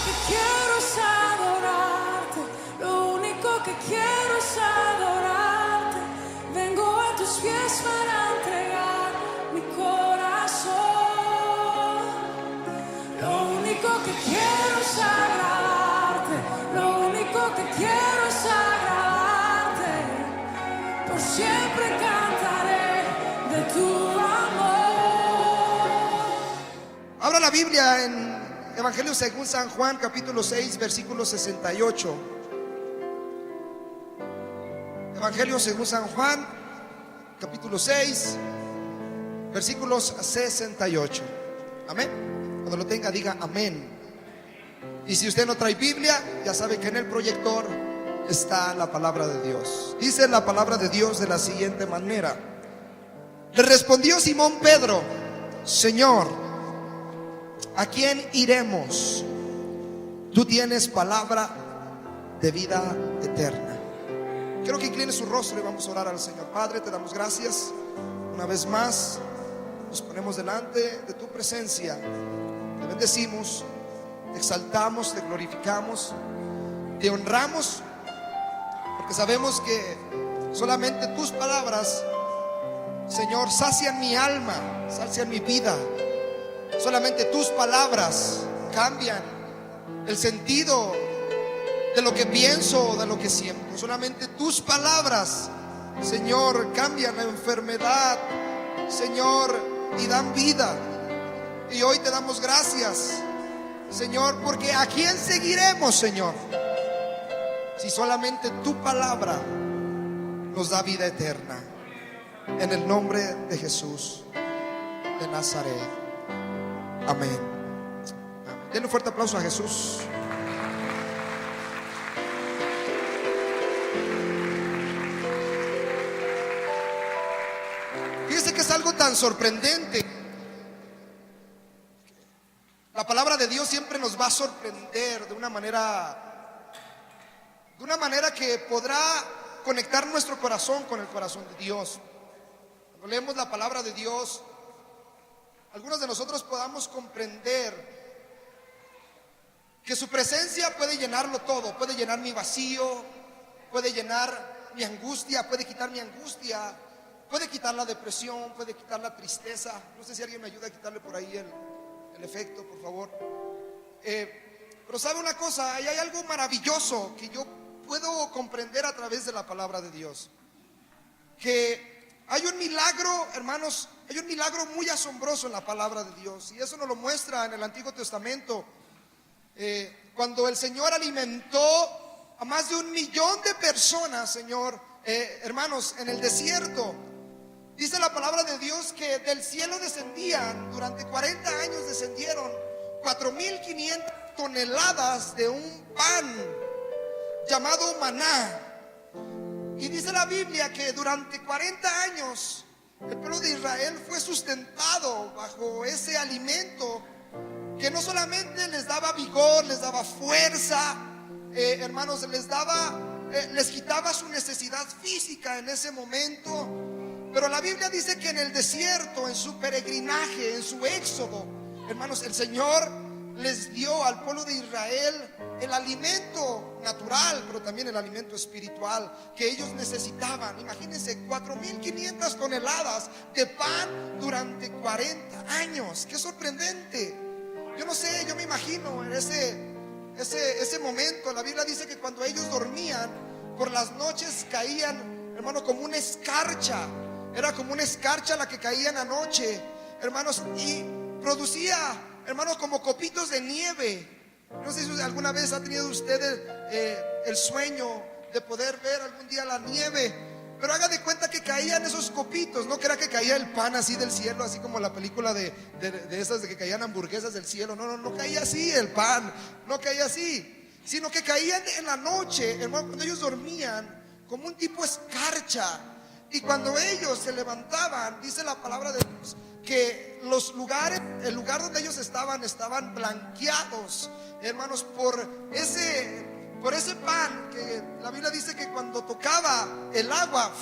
que quiero es adorarte, lo único que quiero es adorarte. Vengo a tus pies para entregar mi corazón. Lo único que quiero es agradarte, lo único que quiero es agradarte. Por siempre cantaré de tu amor. Abra la Biblia en Evangelio según San Juan, capítulo 6, versículo 68. Evangelio según San Juan, capítulo 6, versículos 68. Amén. Cuando lo tenga, diga amén. Y si usted no trae Biblia, ya sabe que en el proyector está la palabra de Dios. Dice la palabra de Dios de la siguiente manera: le respondió Simón Pedro: Señor, ¿a quién iremos? Tú tienes palabra de vida eterna. Quiero que incline su rostro y vamos a orar al Señor. Padre, te damos gracias una vez más. Nos ponemos delante de tu presencia. Te bendecimos, te exaltamos, te glorificamos, te honramos, porque sabemos que solamente tus palabras, Señor, sacian mi alma, sacian mi vida. Solamente tus palabras cambian el sentido de lo que pienso, de lo que siento. Solamente tus palabras, Señor, cambian la enfermedad, Señor, y dan vida. Y hoy te damos gracias, Señor, porque ¿a quién seguiremos, Señor? Si solamente tu palabra nos da vida eterna. En el nombre de Jesús de Nazaret. Amén. Denle un fuerte aplauso a Jesús. Fíjense que es algo tan sorprendente. La palabra de Dios siempre nos va a sorprender de una manera que podrá conectar nuestro corazón con el corazón de Dios. Cuando leemos la palabra de Dios, algunos de nosotros podamos comprender que su presencia puede llenarlo todo. Puede llenar mi vacío, puede llenar mi angustia, puede quitar mi angustia, puede quitar la depresión, puede quitar la tristeza. No sé si alguien me ayuda a quitarle por ahí el efecto, por favor. Pero sabe una cosa, hay algo maravilloso que yo puedo comprender a través de la palabra de Dios. Que hay un milagro, hermanos, hay un milagro muy asombroso en la palabra de Dios. Y eso nos lo muestra en el Antiguo Testamento. Cuando el Señor alimentó a más de 1 millón de personas, Señor, hermanos, en el desierto. Dice la palabra de Dios que del cielo descendían, durante 40 años descendieron 4.500 toneladas de un pan llamado maná. Y dice la Biblia que durante 40 años el pueblo de Israel fue sustentado bajo ese alimento que no solamente les daba vigor, les daba fuerza, hermanos, les quitaba su necesidad física en ese momento. Pero la Biblia dice que en el desierto, en su peregrinaje, en su éxodo, hermanos, el Señor les dio al pueblo de Israel el alimento natural, pero también el alimento espiritual que ellos necesitaban. Imagínense, 4.500 toneladas de pan durante 40 años. ¡Qué sorprendente! Yo no sé, yo me imagino en ese momento. La Biblia dice que cuando ellos dormían, por las noches caían, hermano, como una escarcha. Era como una escarcha la que caía en la noche, hermanos, y producía, hermanos, como copitos de nieve. No sé si alguna vez ha tenido usted el sueño de poder ver algún día la nieve, pero haga de cuenta que caían esos copitos. No crea que caía el pan así del cielo, así como la película de esas de que caían hamburguesas del cielo. No caía así el pan, no caía así, sino que caían en la noche, hermano, cuando ellos dormían, como un tipo escarcha. Y cuando ellos se levantaban, dice la palabra de Dios, que el lugar donde ellos estaban blanqueados, hermanos, por ese pan, que la Biblia dice que cuando tocaba el agua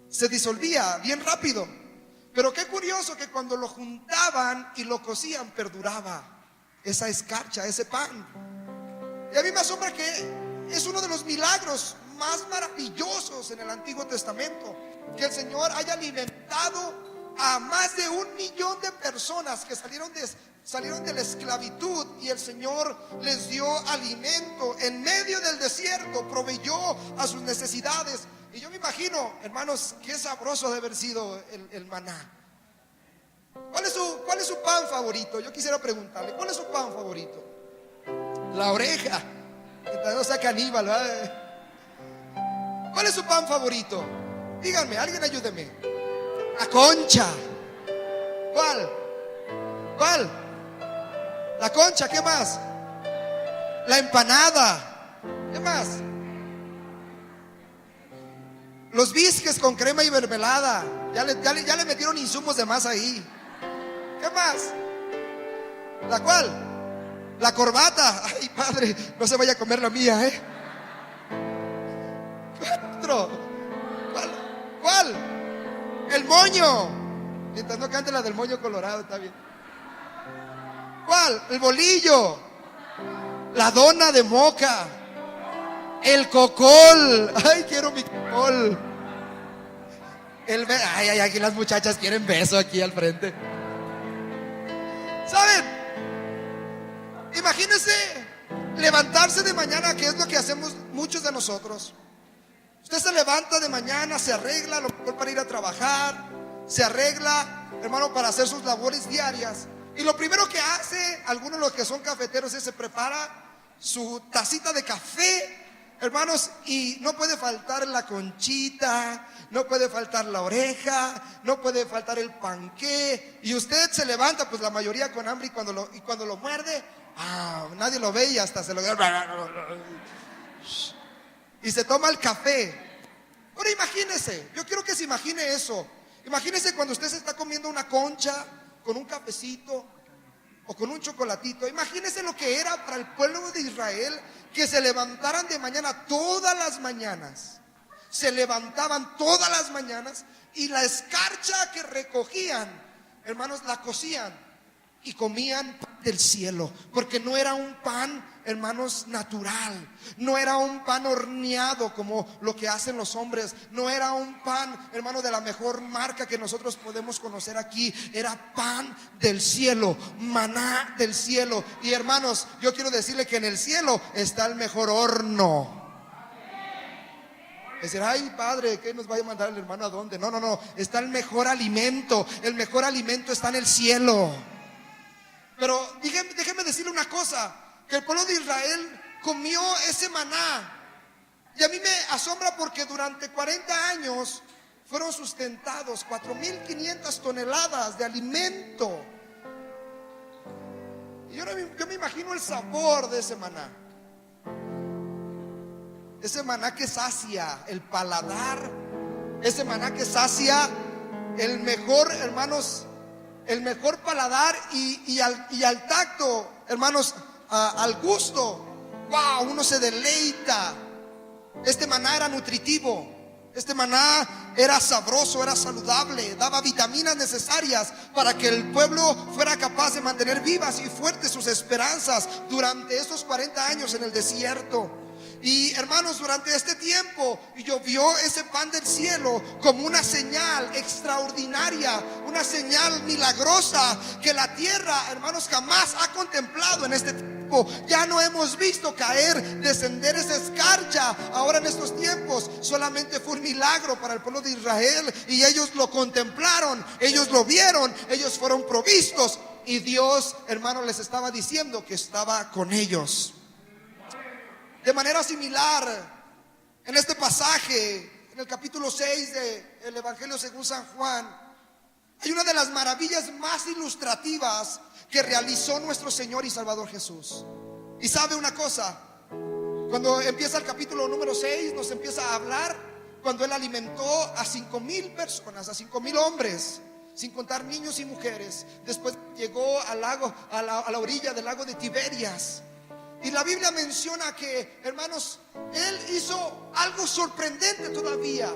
se disolvía bien rápido. Pero qué curioso que cuando lo juntaban y lo cocían, perduraba. esa escarcha, ese pan. Y a mí me asombra que es uno de los milagros más maravillosos en el Antiguo Testamento, que el Señor haya alimentado a más de 1 millón de personas que salieron de la esclavitud, y el Señor les dio alimento en medio del desierto, proveyó a sus necesidades. Y yo me imagino, hermanos, qué sabroso debe haber sido el maná. ¿Cuál es su pan favorito? Yo quisiera preguntarle, ¿cuál es su pan favorito? La oreja, mientras no sea caníbal, ¿verdad? ¿Cuál es su pan favorito? Díganme, alguien ayúdeme. La concha. ¿Cuál? La concha, ¿qué más? La empanada. ¿Qué más? Los bisques con crema y mermelada. Ya le metieron insumos de más ahí. ¿Qué más? ¿La cuál? La corbata. Ay, padre, no se vaya a comer la mía, ¿eh? Otro. ¿Cuál? El moño. Mientras no cante la del moño colorado, está bien. ¿Cuál? El bolillo. La dona de moca. El cocol. Ay, quiero mi cocol. Ay, aquí las muchachas quieren beso aquí al frente. ¿Saben? Imagínense levantarse de mañana, que es lo que hacemos muchos de nosotros. Usted se levanta de mañana, se arregla a lo mejor para ir a trabajar, se arregla, hermano, para hacer sus labores diarias. Y lo primero que hace algunos de los que son cafeteros es se prepara su tacita de café, hermanos, y no puede faltar la conchita, no puede faltar la oreja, no puede faltar el panqué. Y usted se levanta, pues la mayoría con hambre, y cuando lo muerde, nadie lo ve y hasta se lo y se toma el café. Ahora imagínese, yo quiero que se imagine eso. Imagínese cuando usted se está comiendo una concha con un cafecito o con un chocolatito. Imagínese lo que era para el pueblo de Israel, que se levantaran de mañana todas las mañanas. Se levantaban todas las mañanas y la escarcha que recogían, hermanos, la cocían y comían pan del cielo, porque no era un pan, hermanos, natural, no era un pan horneado como lo que hacen los hombres, no era un pan, hermano, de la mejor marca que nosotros podemos conocer aquí. Era pan del cielo, maná del cielo. Y hermanos, yo quiero decirle que en el cielo está el mejor horno. Decir, ay, padre, ¿qué nos vaya a mandar el hermano a dónde? No, está el mejor alimento. El mejor alimento está en el cielo. Pero déjeme decirle una cosa, que el pueblo de Israel comió ese maná. Y a mí me asombra porque durante 40 años fueron sustentados 4.500 toneladas de alimento. Y yo me imagino el sabor de ese maná. Ese maná que sacia el paladar, ese maná que sacia el mejor, hermanos, el mejor paladar y al tacto, hermanos, al gusto. Wow, uno se deleita. Este maná era nutritivo. Este maná era sabroso, era saludable, daba vitaminas necesarias para que el pueblo fuera capaz de mantener vivas y fuertes sus esperanzas durante esos 40 años en el desierto. Y hermanos, durante este tiempo llovió ese pan del cielo como una señal extraordinaria, una señal milagrosa que la tierra, hermanos, jamás ha contemplado en este tiempo. Ya no hemos visto descender esa escarcha. Ahora en estos tiempos solamente fue un milagro para el pueblo de Israel, y ellos lo contemplaron, ellos lo vieron, ellos fueron provistos, y Dios, hermanos, les estaba diciendo que estaba con ellos. De manera similar, en este pasaje, en el capítulo 6 del Evangelio según San Juan, hay una de las maravillas más ilustrativas que realizó nuestro Señor y Salvador Jesús. Y sabe una cosa, cuando empieza el capítulo número 6, nos empieza a hablar cuando Él alimentó a 5,000 personas, a 5,000 hombres, sin contar niños y mujeres. Después llegó al lago, a la orilla del lago de Tiberias. Y la Biblia menciona que, hermanos, Él hizo algo sorprendente todavía.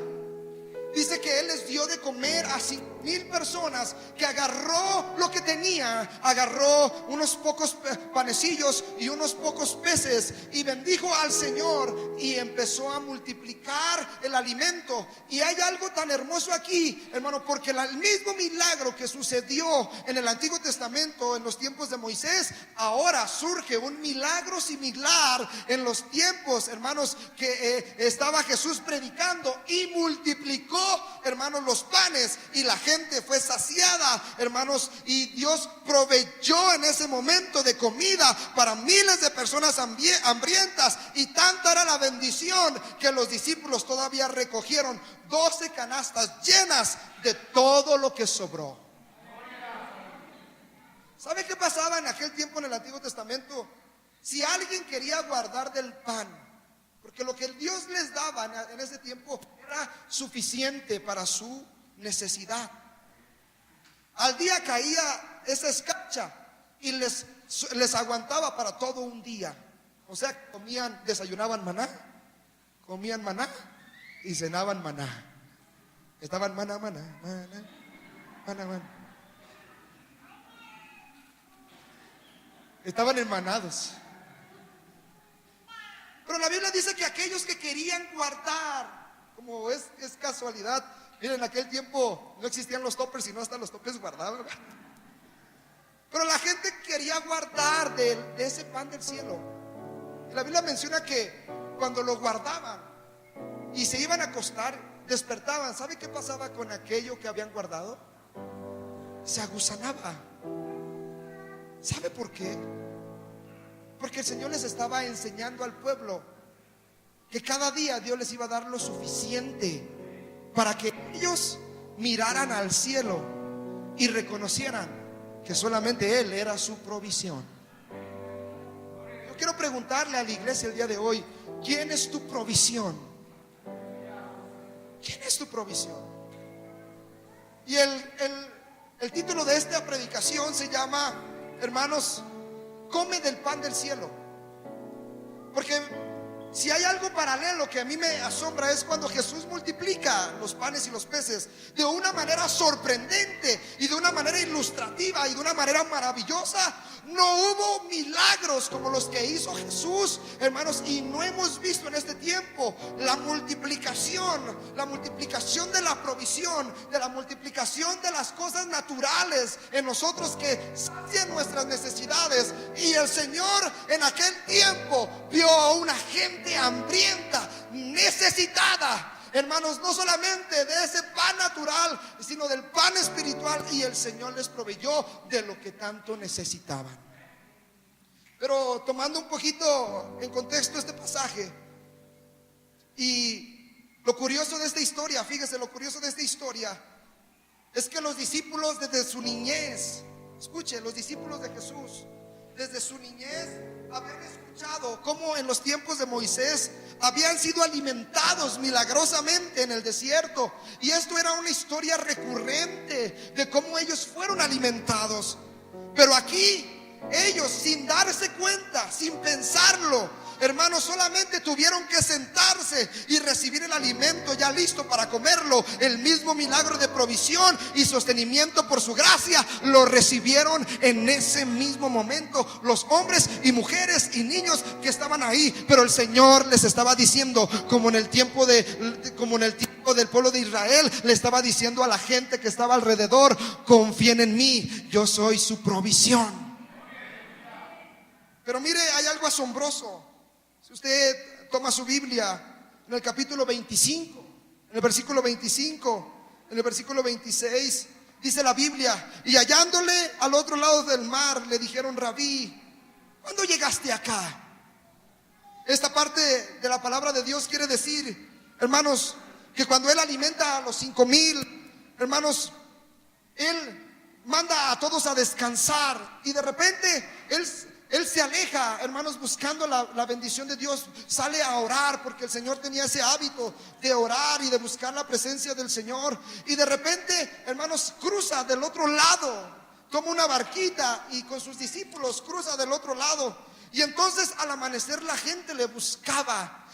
Dice que Él les dio de comer a 5,000 personas, que agarró lo que tenía, agarró unos pocos panecillos y unos pocos peces y bendijo al Señor y empezó a multiplicar el alimento. Y hay algo tan hermoso aquí, hermano, porque el mismo milagro que sucedió en el Antiguo Testamento, en los tiempos de Moisés, ahora surge un milagro similar en los tiempos, hermanos, que estaba Jesús predicando y multiplicó, hermanos, los panes y la gente fue saciada, hermanos, y Dios proveyó en ese momento de comida para miles de personas hambrientas, y tanta era la bendición que los discípulos todavía recogieron 12 canastas llenas de todo lo que sobró. ¿Sabe qué pasaba en aquel tiempo en el Antiguo Testamento? Si alguien quería guardar del pan, porque lo que Dios les daba en ese tiempo era suficiente para su necesidad, al día caía esa escarcha y les aguantaba para todo un día. O sea, desayunaban maná, comían maná y cenaban maná. Estaban maná. Estaban hermanados. Pero la Biblia dice que aquellos que querían guardar, como es casualidad, miren, en aquel tiempo no existían los toppers, sino hasta los toppers guardados, ¿verdad? Pero la gente quería guardar de ese pan del cielo. Y la Biblia menciona que cuando lo guardaban y se iban a acostar, despertaban. ¿Sabe qué pasaba con aquello que habían guardado? Se agusanaba. ¿Sabe por qué? Porque el Señor les estaba enseñando al pueblo que cada día Dios les iba a dar lo suficiente para que ellos miraran al cielo y reconocieran que solamente Él era su provisión. Yo quiero preguntarle a la iglesia el día de hoy: ¿quién es tu provisión? ¿Quién es tu provisión? Y el título de esta predicación se llama, hermanos, come del pan del cielo. Porque si hay algo paralelo que a mí me asombra, es cuando Jesús multiplica los panes y los peces de una manera sorprendente y de una manera ilustrativa y de una manera maravillosa. No hubo milagros como los que hizo Jesús, hermanos, y no hemos visto en este tiempo la multiplicación de la provisión, de la multiplicación de las cosas naturales en nosotros que sacian nuestras necesidades. Y el Señor en aquel tiempo vio a una gente hambrienta, necesitada, hermanos, no solamente de ese pan natural, sino del pan espiritual, y el Señor les proveyó de lo que tanto necesitaban. Pero tomando un poquito en contexto este pasaje, y lo curioso de esta historia, fíjese, lo curioso de esta historia es que los discípulos desde su niñez, escuche, los discípulos de Jesús desde su niñez habían escuchado cómo en los tiempos de Moisés habían sido alimentados milagrosamente en el desierto. Y esto era una historia recurrente de cómo ellos fueron alimentados. Pero aquí ellos, sin darse cuenta, sin pensarlo, hermanos, solamente tuvieron que sentarse y recibir el alimento ya listo para comerlo. El mismo milagro de provisión y sostenimiento por su gracia lo recibieron en ese mismo momento los hombres y mujeres y niños que estaban ahí. Pero el Señor les estaba diciendo, como en el tiempo del pueblo de Israel, le estaba diciendo a la gente que estaba alrededor: confíen en mí, yo soy su provisión. Pero mire, hay algo asombroso. Si usted toma su Biblia, en el capítulo 25, en el versículo 25, en el versículo 26, dice la Biblia: y hallándole al otro lado del mar, le dijeron: Rabí, ¿cuándo llegaste acá? Esta parte de la palabra de Dios quiere decir, hermanos, que cuando Él alimenta a los 5,000, hermanos, Él manda a todos a descansar, y de repente Él se aleja, hermanos, buscando la bendición de Dios. Sale a orar, porque el Señor tenía ese hábito de orar y de buscar la presencia del Señor. Y de repente, hermanos, cruza del otro lado, toma una barquita y con sus discípulos cruza del otro lado. Y entonces al amanecer la gente le buscaba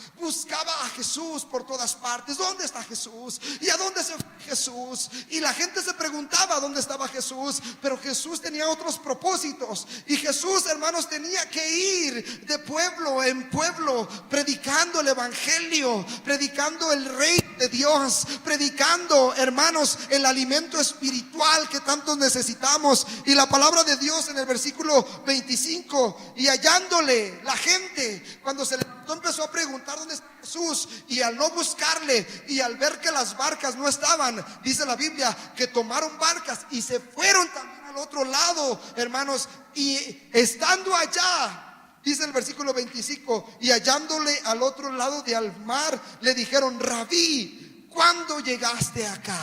a Jesús por todas partes. ¿Dónde está Jesús? ¿Y a dónde se fue Jesús? Y la gente se preguntaba dónde estaba Jesús, pero Jesús tenía otros propósitos. Y Jesús, hermanos, tenía que ir de pueblo en pueblo, predicando el evangelio, predicando el reino de Dios, predicando, hermanos, el alimento espiritual que tanto necesitamos. Y la palabra de Dios en el versículo 25, y hallándole la gente, cuando se levantó empezó a preguntar dónde está Jesús, y al no buscarle y al ver que las barcas no estaban, dice la Biblia que tomaron barcas y se fueron también al otro lado, hermanos, y estando allá, dice el versículo 25, y hallándole al otro lado del mar, le dijeron: Rabí, ¿cuándo llegaste acá?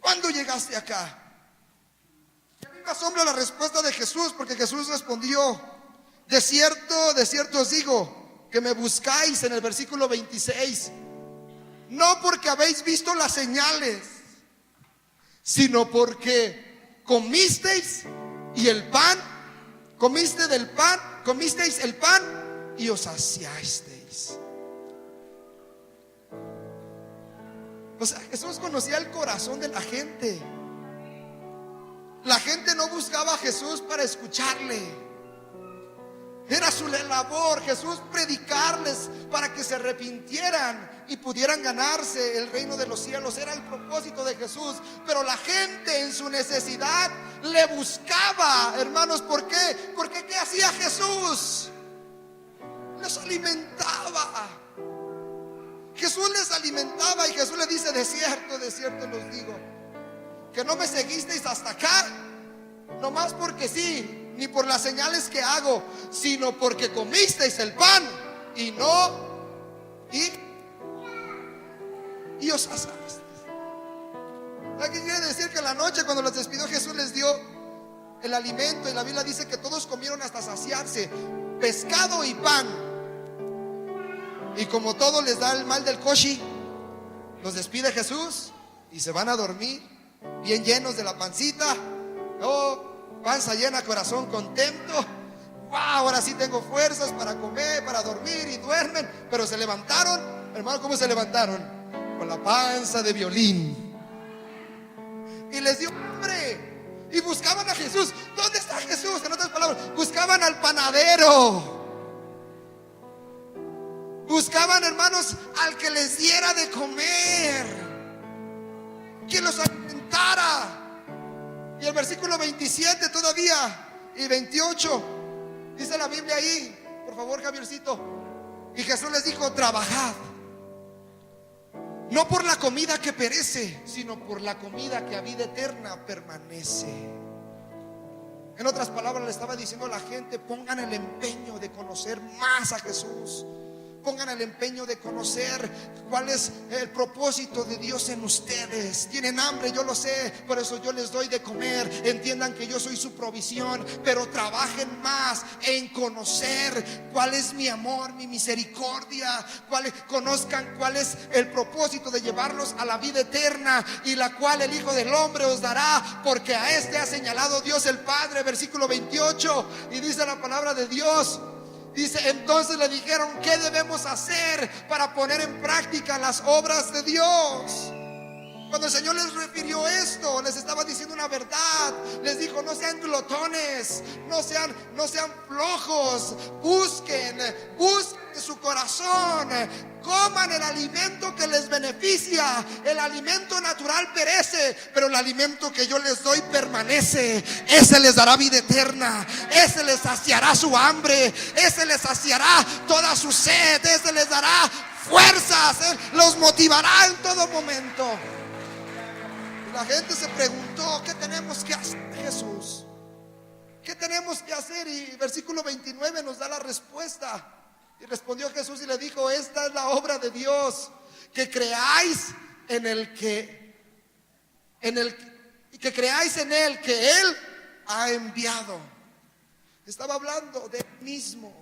¿Cuándo llegaste acá? Y a mí me asombra la respuesta de Jesús, porque Jesús respondió: de cierto os digo, que me buscáis, en el versículo 26, no porque habéis visto las señales, sino porque comisteis y el pan, comisteis el pan y os saciasteis. O sea, Jesús conocía el corazón de la gente. La gente no buscaba a Jesús para escucharle. Era su labor, Jesús, predicarles para que se arrepintieran y pudieran ganarse el reino de los cielos. Era el propósito de Jesús. Pero la gente en su necesidad le buscaba, hermanos. ¿Por qué? Porque ¿qué hacía Jesús? Les alimentaba. Jesús les alimentaba, y Jesús le dice: de cierto los digo, que no me seguisteis hasta acá nomás porque sí, ni por las señales que hago, sino porque comisteis el pan y os saciasteis. ¿Qué quiere decir? Que en la noche, cuando los despidió, Jesús les dio el alimento, y la Biblia dice que todos comieron hasta saciarse, pescado y pan. Y como todo les da el mal del coshi, los despide Jesús y se van a dormir bien llenos de la pancita. Oh, panza llena, corazón contento. Wow, ahora sí tengo fuerzas para comer, para dormir, y duermen. Pero se levantaron, hermano, ¿cómo se levantaron? Con la panza de violín. Y les dio hambre. Y buscaban a Jesús. ¿Dónde está Jesús? En otras palabras, buscaban al panadero. Buscaban, hermanos, al que les diera de comer, que los alimentara. Y el versículo 27 todavía, y 28, dice la Biblia ahí, por favor, Javiercito. Y Jesús les dijo: trabajad, no por la comida que perece, sino por la comida que a vida eterna permanece. En otras palabras, le estaba diciendo a la gente: pongan el empeño de conocer más a Jesús. Pongan el empeño de conocer cuál es el propósito de Dios en ustedes. Tienen hambre, yo lo sé, por eso yo les doy de comer. Entiendan que yo soy su provisión, pero trabajen más en conocer cuál es mi amor, mi misericordia. Conozcan cuál es el propósito de llevarlos a la vida eterna, y la cual el Hijo del Hombre os dará, porque a este ha señalado Dios el Padre. Versículo 28, y dice la palabra de Dios. Dice: entonces le dijeron: ¿qué debemos hacer para poner en práctica las obras de Dios? Cuando el Señor les refirió esto, les estaba diciendo una verdad. Les dijo: no sean glotones, no sean flojos. Busquen su corazón, coman el alimento que les beneficia. El alimento natural perece, pero el alimento que yo les doy permanece. Ese les dará vida eterna, ese les saciará su hambre, ese les saciará toda su sed, ese les dará fuerzas, los motivará en todo momento. La gente se preguntó: ¿qué tenemos que hacer, Jesús? ¿Qué tenemos que hacer? Y versículo 29 nos da la respuesta. Y respondió Jesús y le dijo: esta es la obra de Dios, que creáis en el que creáis en Él, que Él ha enviado. Estaba hablando de Él mismo.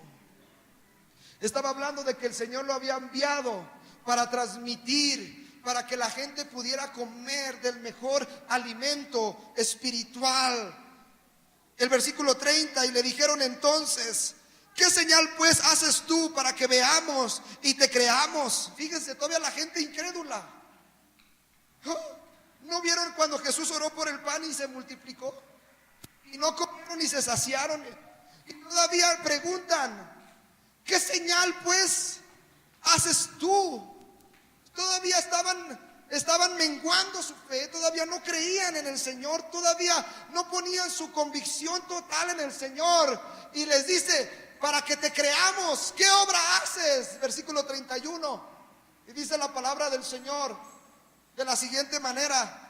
Estaba hablando de que el Señor lo había enviado para transmitir, para que la gente pudiera comer del mejor alimento espiritual el versículo 30, y le dijeron entonces: ¿qué señal pues haces tú para que veamos y te creamos? Fíjense, todavía la gente incrédula. ¿No vieron cuando Jesús oró por el pan y se multiplicó? Y no comieron y se saciaron. Y todavía preguntan: ¿qué señal pues haces tú? Todavía estaban menguando su fe, todavía no creían en el Señor, todavía no ponían su convicción total en el Señor. Y les dice: para que te creamos, ¿qué obra haces? Versículo 31. Y dice la palabra del Señor de la siguiente manera: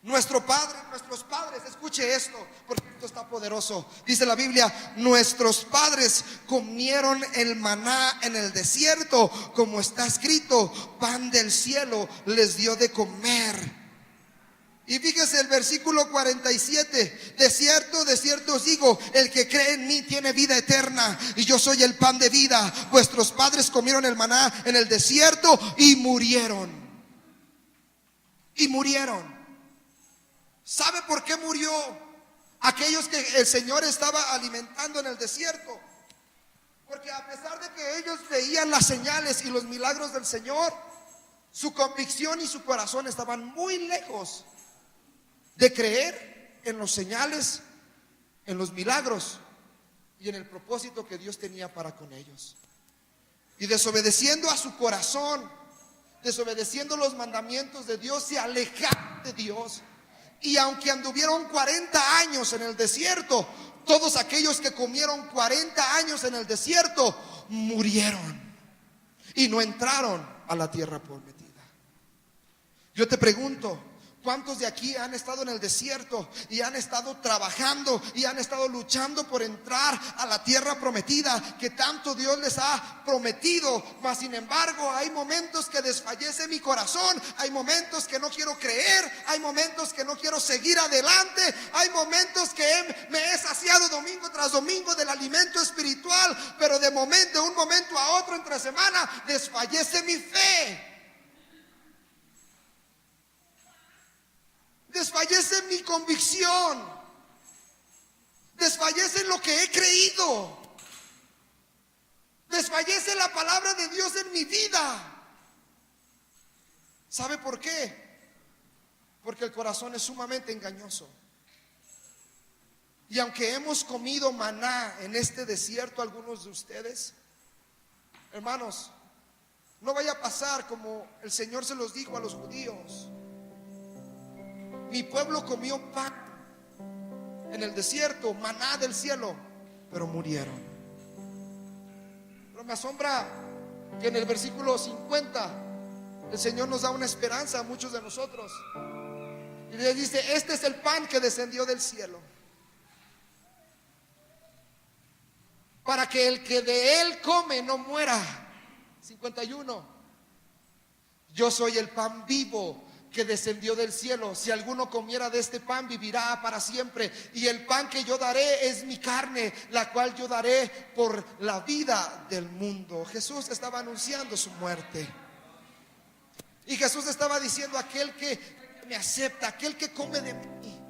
nuestros padres, escuche esto, porque esto está poderoso. Dice la Biblia: nuestros padres comieron el maná en el desierto, como está escrito: pan del cielo les dio de comer. Y fíjese el versículo 47: de cierto os digo, el que cree en mí tiene vida eterna, y yo soy el pan de vida. Vuestros padres comieron el maná en el desierto y murieron. ¿Sabe por qué murió aquellos que el Señor estaba alimentando en el desierto? Porque a pesar de que ellos veían las señales y los milagros del Señor, su convicción y su corazón estaban muy lejos de creer en los señales, en los milagros y en el propósito que Dios tenía para con ellos. Y desobedeciendo a su corazón, desobedeciendo los mandamientos de Dios, se alejaron de Dios. Y aunque anduvieron 40 años en el desierto, todos aquellos que comieron 40 años en el desierto murieron y no entraron a la tierra prometida. Yo te pregunto: ¿cuántos de aquí han estado en el desierto y han estado trabajando y han estado luchando por entrar a la tierra prometida que tanto Dios les ha prometido? Mas sin embargo, hay momentos que desfallece mi corazón, hay momentos que no quiero creer, hay momentos que no quiero seguir adelante, hay momentos que me he saciado domingo tras domingo del alimento espiritual, pero de un momento a otro entre semana desfallece mi fe. Desfallece mi convicción, desfallece lo que he creído, desfallece la palabra de Dios en mi vida. ¿Sabe por qué? Porque el corazón es sumamente engañoso. Y aunque hemos comido maná en este desierto, algunos de ustedes, hermanos, no vaya a pasar como el Señor se los dijo a los judíos: mi pueblo comió pan en el desierto, maná del cielo, pero murieron. Pero me asombra que en el versículo 50 el Señor nos da una esperanza a muchos de nosotros. Y les dice: este es el pan que descendió del cielo, para que el que de él come no muera. 51. Yo soy el pan vivo que descendió del cielo. Si alguno comiera de este pan, vivirá para siempre. Y el pan que yo daré es mi carne, la cual yo daré por la vida del mundo. Jesús estaba anunciando su muerte. Y Jesús estaba diciendo: aquel que me acepta, aquel que come de mí,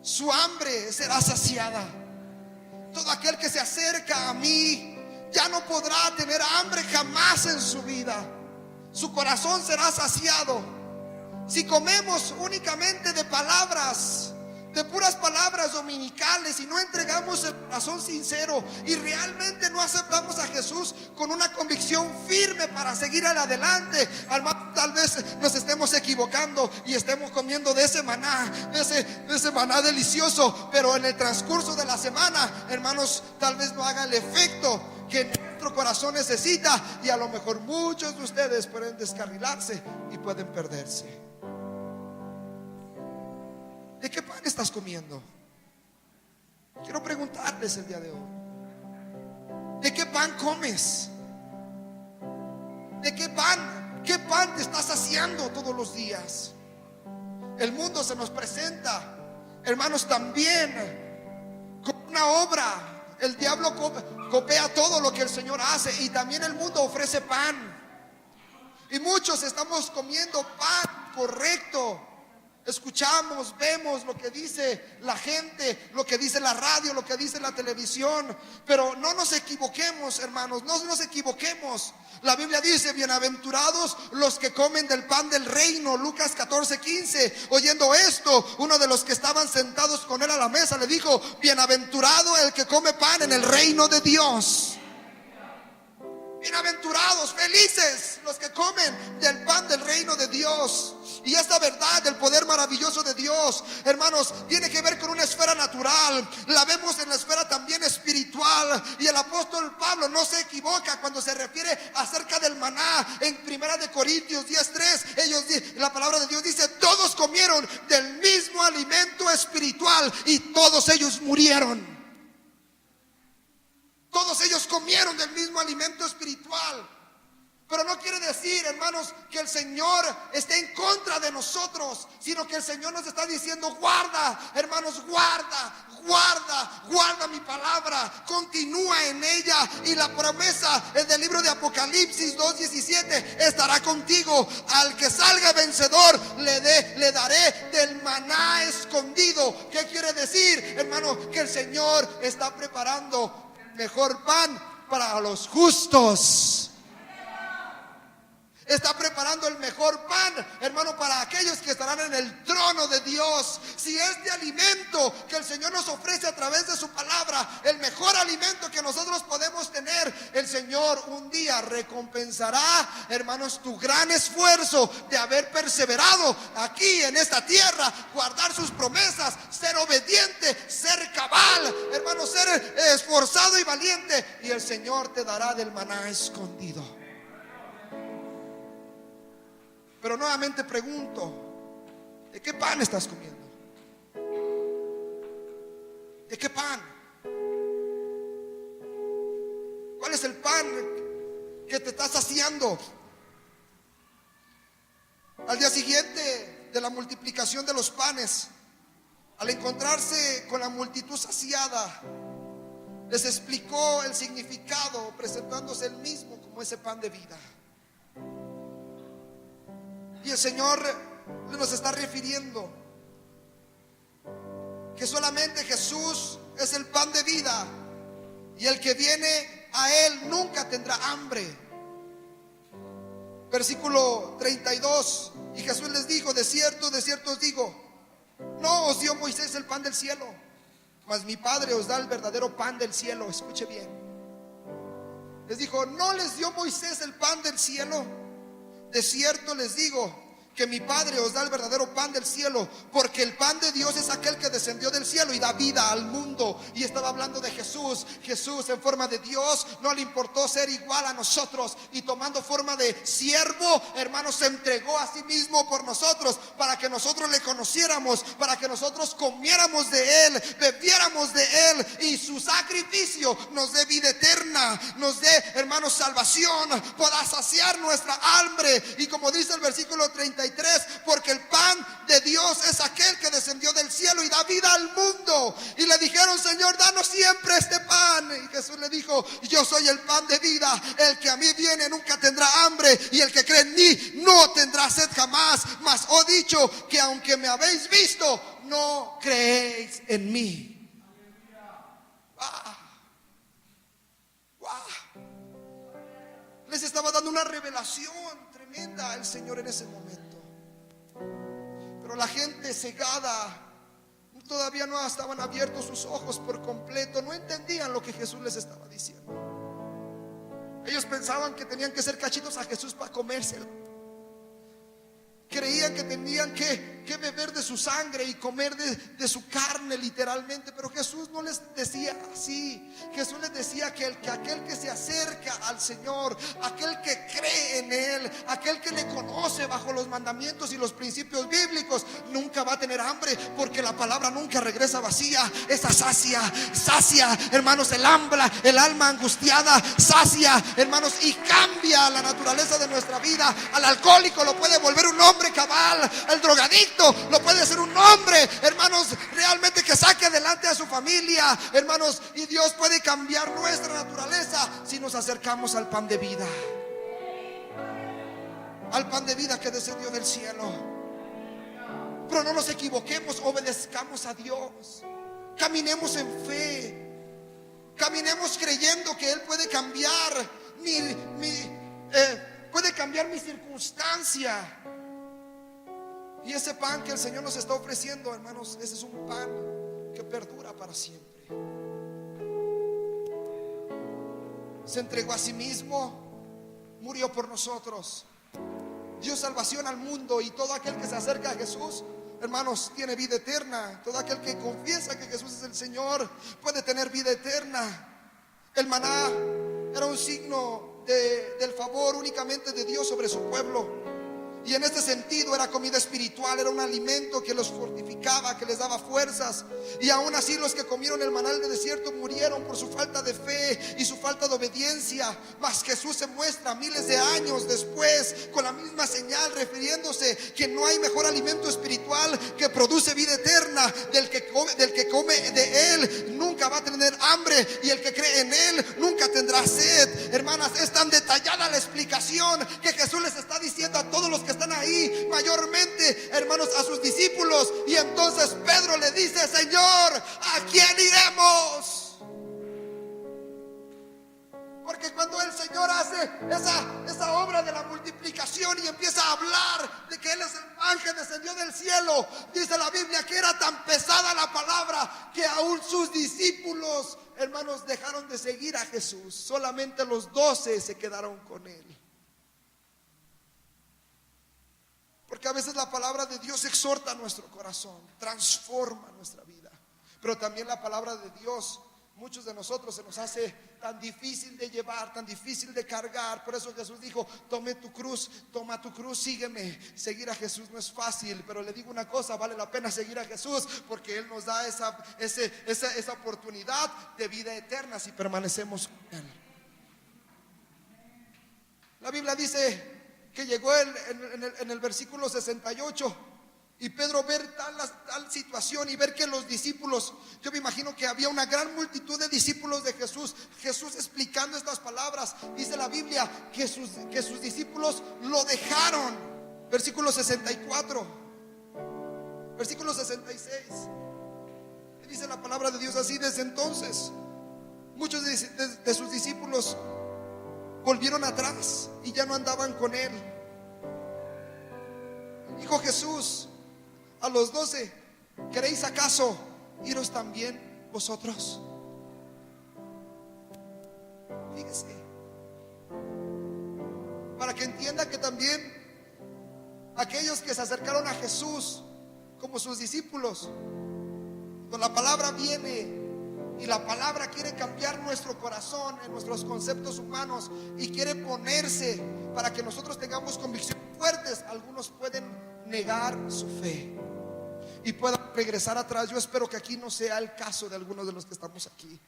su hambre será saciada. Todo aquel que se acerca a mí ya no podrá tener hambre jamás en su vida. Su corazón será saciado. Si comemos únicamente de palabras, de puras palabras dominicales, y no entregamos el corazón sincero y realmente no aceptamos a Jesús con una convicción firme para seguir adelante, tal vez nos estemos equivocando y estemos comiendo de ese maná, de ese maná delicioso, pero en el transcurso de la semana, hermanos, tal vez no haga el efecto que nuestro corazón necesita, y a lo mejor muchos de ustedes pueden descarrilarse y pueden perderse. ¿De qué pan estás comiendo? Quiero preguntarles el día de hoy: ¿de qué pan comes? ¿De qué pan? ¿Qué pan te estás saciando todos los días? El mundo se nos presenta, hermanos, también como una obra. El diablo copia todo lo que el Señor hace, y también el mundo ofrece pan. Y muchos estamos comiendo pan correcto, Escuchamos, vemos lo que dice la gente, lo que dice la radio, lo que dice la televisión, pero no nos equivoquemos, hermanos, no nos equivoquemos. La Biblia dice: bienaventurados los que comen del pan del reino. Lucas 14:15. Oyendo esto, uno de los que estaban sentados con él a la mesa le dijo: bienaventurado el que come pan en el reino de Dios. Bienaventurados, felices los que comen del pan del reino de Dios. Y esta verdad del poder maravilloso de Dios, hermanos, tiene que ver con una esfera natural. La vemos en la esfera también espiritual. Y el apóstol Pablo no se equivoca cuando se refiere acerca del maná. En 1 Corintios 10:3, la palabra de Dios dice: todos comieron del mismo alimento espiritual y todos ellos murieron. Todos ellos comieron del mismo alimento espiritual. Pero no quiere decir, hermanos, que el Señor esté en contra de nosotros, sino que el Señor nos está diciendo: guarda, hermanos, guarda, guarda, guarda mi palabra, continúa en ella. Y la promesa es del libro de Apocalipsis 2:17: estará contigo. Al que salga vencedor le daré del maná escondido. ¿Qué quiere decir, hermano? Que el Señor está preparando mejor pan para los justos. Está preparando el mejor pan, hermano, para aquellos que estarán en el trono de Dios. Si este alimento que el Señor nos ofrece a través de su palabra, el mejor alimento que nosotros podemos tener, el Señor un día recompensará, hermanos, tu gran esfuerzo de haber perseverado aquí en esta tierra, guardar sus promesas, ser obediente, ser cabal, hermano, ser esforzado y valiente. Y el Señor te dará del maná escondido. Pero nuevamente pregunto: ¿de qué pan estás comiendo? ¿De qué pan? ¿Cuál es el pan que te está saciando? Al día siguiente de la multiplicación de los panes, al encontrarse con la multitud saciada, les explicó el significado, presentándose él mismo como ese pan de vida. Y el Señor nos está refiriendo que solamente Jesús es el pan de vida, y el que viene a Él nunca tendrá hambre. Versículo 32: y Jesús les dijo: de cierto os digo, no os dio Moisés el pan del cielo, mas mi Padre os da el verdadero pan del cielo. Escuche bien. Les dijo: no les dio Moisés el pan del cielo. De cierto les digo que mi Padre os da el verdadero pan del cielo, porque el pan de Dios es aquel que descendió del cielo y da vida al mundo. Y estaba hablando de Jesús. Jesús, en forma de Dios, no le importó ser igual a nosotros, y tomando forma de siervo, hermanos, se entregó a sí mismo por nosotros, para que nosotros le conociéramos, para que nosotros comiéramos de Él, bebiéramos de Él, y su sacrificio nos dé vida eterna, nos dé, hermanos, salvación, pueda saciar nuestra hambre. Y como dice el versículo 33, porque el pan de Dios es aquel que descendió del cielo y da vida al mundo. Y le dijeron: Señor, danos siempre este pan. Y Jesús le dijo: yo soy el pan de vida. El que a mí viene nunca tendrá hambre, y el que cree en mí no tendrá sed jamás. Mas os he dicho que aunque me habéis visto, no creéis en mí. Les estaba dando una revelación tremenda el Señor en ese momento. Pero la gente cegada, todavía no estaban abiertos sus ojos por completo, no entendían lo que Jesús les estaba diciendo. Ellos pensaban que tenían que ser cachitos a Jesús para comérselo. Creían que tenían que beber de su sangre y comer de su carne, literalmente. Pero Jesús no les decía así. Jesús les decía que aquel que se acerca al Señor, aquel que cree en Él, aquel que le conoce bajo los mandamientos y los principios bíblicos, nunca va a tener hambre, porque la palabra nunca regresa vacía. Esa sacia, hermanos, el alma angustiada, sacia, hermanos, y cambia la naturaleza de nuestra vida. Al alcohólico lo puede volver un hombre cabal, el drogadicto lo puede ser un hombre, hermanos, realmente que saque adelante a su familia, hermanos. Y Dios puede cambiar nuestra naturaleza si nos acercamos al pan de vida, al pan de vida que descendió del cielo. Pero no nos equivoquemos, obedezcamos a Dios. Caminemos en fe. Caminemos creyendo que Él puede cambiar puede cambiar mi circunstancia. Y ese pan que el Señor nos está ofreciendo, hermanos, ese es un pan que perdura para siempre. Se entregó a sí mismo, murió por nosotros, dio salvación al mundo. Y todo aquel que se acerca a Jesús, hermanos, tiene vida eterna. Todo aquel que confiesa que Jesús es el Señor puede tener vida eterna. El maná era un signo del favor únicamente de Dios sobre su pueblo. Y en este sentido era comida espiritual, era un alimento que los fortificaba, que les daba fuerzas. Y aún así los que comieron el maná del desierto murieron por su falta de fe y su falta de obediencia. Mas Jesús se muestra miles de años después con la misma señal, refiriéndose que no hay mejor alimento espiritual que produce vida eterna. Del que come de Él nunca va a tener hambre, y el que cree en Él nunca tendrá sed. Hermanas, es tan detallada la explicación que Jesús les está diciendo a todos los que están ahí, mayormente, hermanos, a sus discípulos. Y entonces Pedro le dice: Señor, ¿a quién iremos? Porque cuando el Señor hace esa obra de la multiplicación y empieza a hablar de que Él es el pan que descendió del cielo, dice la Biblia que era tan pesada la palabra que aún sus discípulos, hermanos, dejaron de seguir a Jesús. Solamente los 12 se quedaron con Él. Porque a veces la palabra de Dios exhorta nuestro corazón, transforma nuestra vida. Pero también la palabra de Dios, muchos de nosotros se nos hace tan difícil de llevar, tan difícil de cargar. Por eso Jesús dijo: toma tu cruz, sígueme. Seguir a Jesús no es fácil, pero le digo una cosa: vale la pena seguir a Jesús, porque Él nos da esa oportunidad de vida eterna si permanecemos con Él. La Biblia dice que llegó en el versículo 68, y Pedro ver tal situación y ver que los discípulos, yo me imagino que había una gran multitud de discípulos de Jesús. Jesús explicando estas palabras, dice la Biblia que sus discípulos lo dejaron. Versículo 64, versículo 66, dice la palabra de Dios así: desde entonces muchos de sus discípulos volvieron atrás y ya no andaban con Él. Dijo Jesús a los 12: ¿queréis acaso iros también vosotros? Fíjese, para que entienda que también aquellos que se acercaron a Jesús como sus discípulos, cuando la palabra viene y la palabra quiere cambiar nuestro corazón, en nuestros conceptos humanos, y quiere ponerse para que nosotros tengamos convicciones fuertes, algunos pueden negar su fe y puedan regresar atrás. Yo espero que aquí no sea el caso de algunos de los que estamos aquí.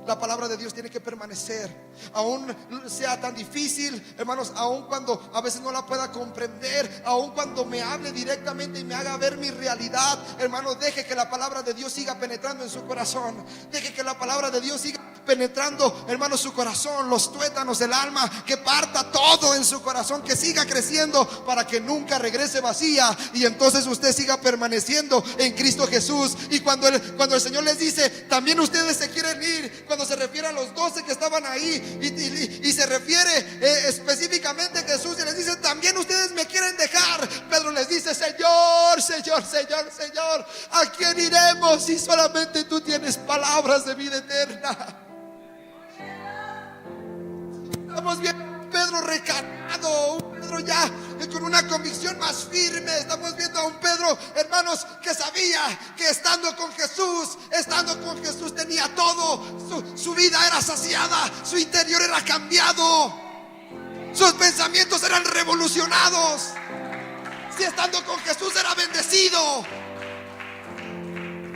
La palabra de Dios tiene que permanecer, aún sea tan difícil, hermanos, aún cuando a veces no la pueda comprender, aún cuando me hable directamente y me haga ver mi realidad. Hermanos, deje que la palabra de Dios siga penetrando en su corazón. Deje que la palabra de Dios siga penetrando, hermanos, su corazón, los tuétanos del alma, que parta todo en su corazón, que siga creciendo para que nunca regrese vacía, y entonces usted siga permaneciendo en Cristo Jesús. Y cuando el Señor les dice: también ustedes se quieren ir, cuando se refiere a los 12 que estaban ahí, y se refiere específicamente a Jesús, y les dice: también ustedes me quieren dejar. Pedro les dice: Señor, Señor, Señor, Señor, ¿a quién iremos si solamente tú tienes palabras de vida eterna? Estamos viendo a un Pedro recargado, un Pedro ya con una convicción más firme. Estamos viendo a un Pedro, hermanos, que sabía que estando con Jesús tenía todo. Su vida era saciada, su interior era cambiado, sus pensamientos eran revolucionados. Si estando con Jesús era bendecido,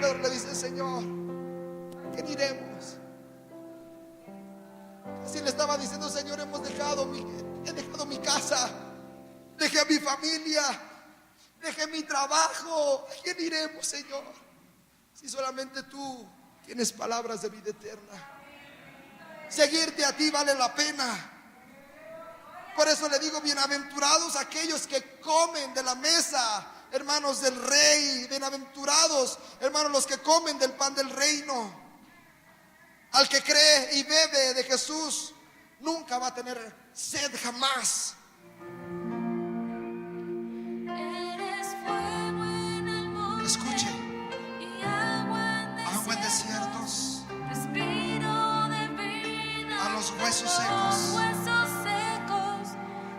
Pedro le dice: Señor, ¿a quién iremos? Así le estaba diciendo: Señor, he dejado mi casa, dejé a mi familia, dejé mi trabajo. ¿A quién iremos, Señor? Si solamente tú tienes palabras de vida eterna. Seguirte a ti vale la pena. Por eso le digo: bienaventurados aquellos que comen de la mesa hermanos, del Rey. Bienaventurados, hermanos, los que comen del pan del reino. Al que cree y bebe de Jesús, nunca va a tener sed jamás. Eres fuego en el monte Escuche, y agua en desiertos, respiro de vida a los huesos a secos. los huesos secos.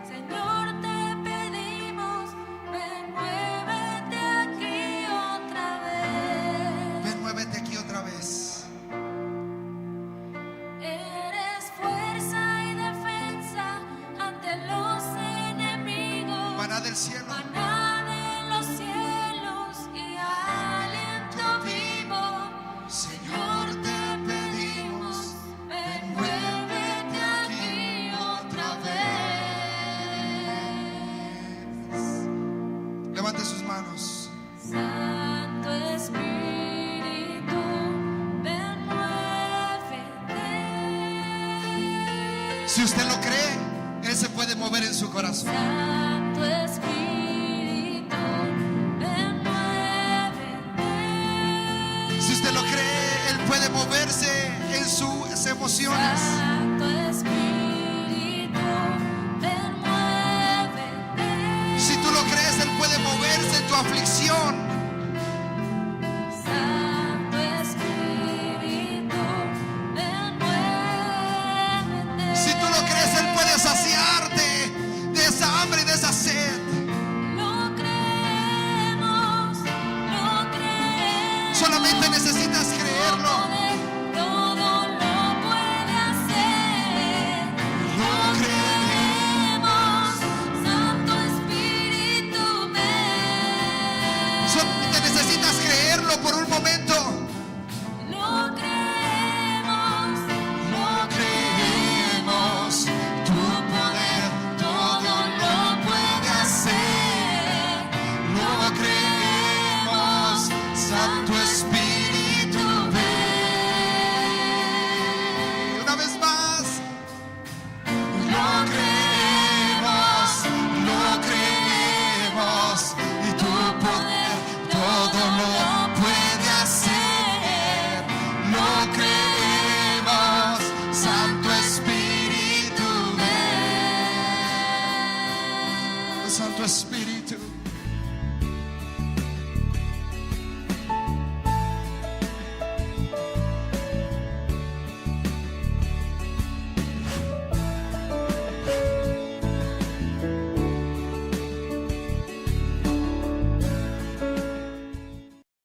Señor, te pedimos, ven, muévete aquí otra vez. Ven, muévete aquí otra vez. Eres fuerza y defensa ante los enemigos. Maná del cielo, Maná de los cielos y aliento vivo. Señor, te pedimos, Ven, muévete aquí otra vez. levante sus manos. Santo Espíritu, ven, muévete. Si usted lo cree, Él se puede mover en su corazón. Santo Espíritu, ven, muévete. Si usted lo cree, Él puede moverse en sus emociones. Santo Espíritu, ven, muévete. Si tú lo crees, Él puede moverse en tu aflicción.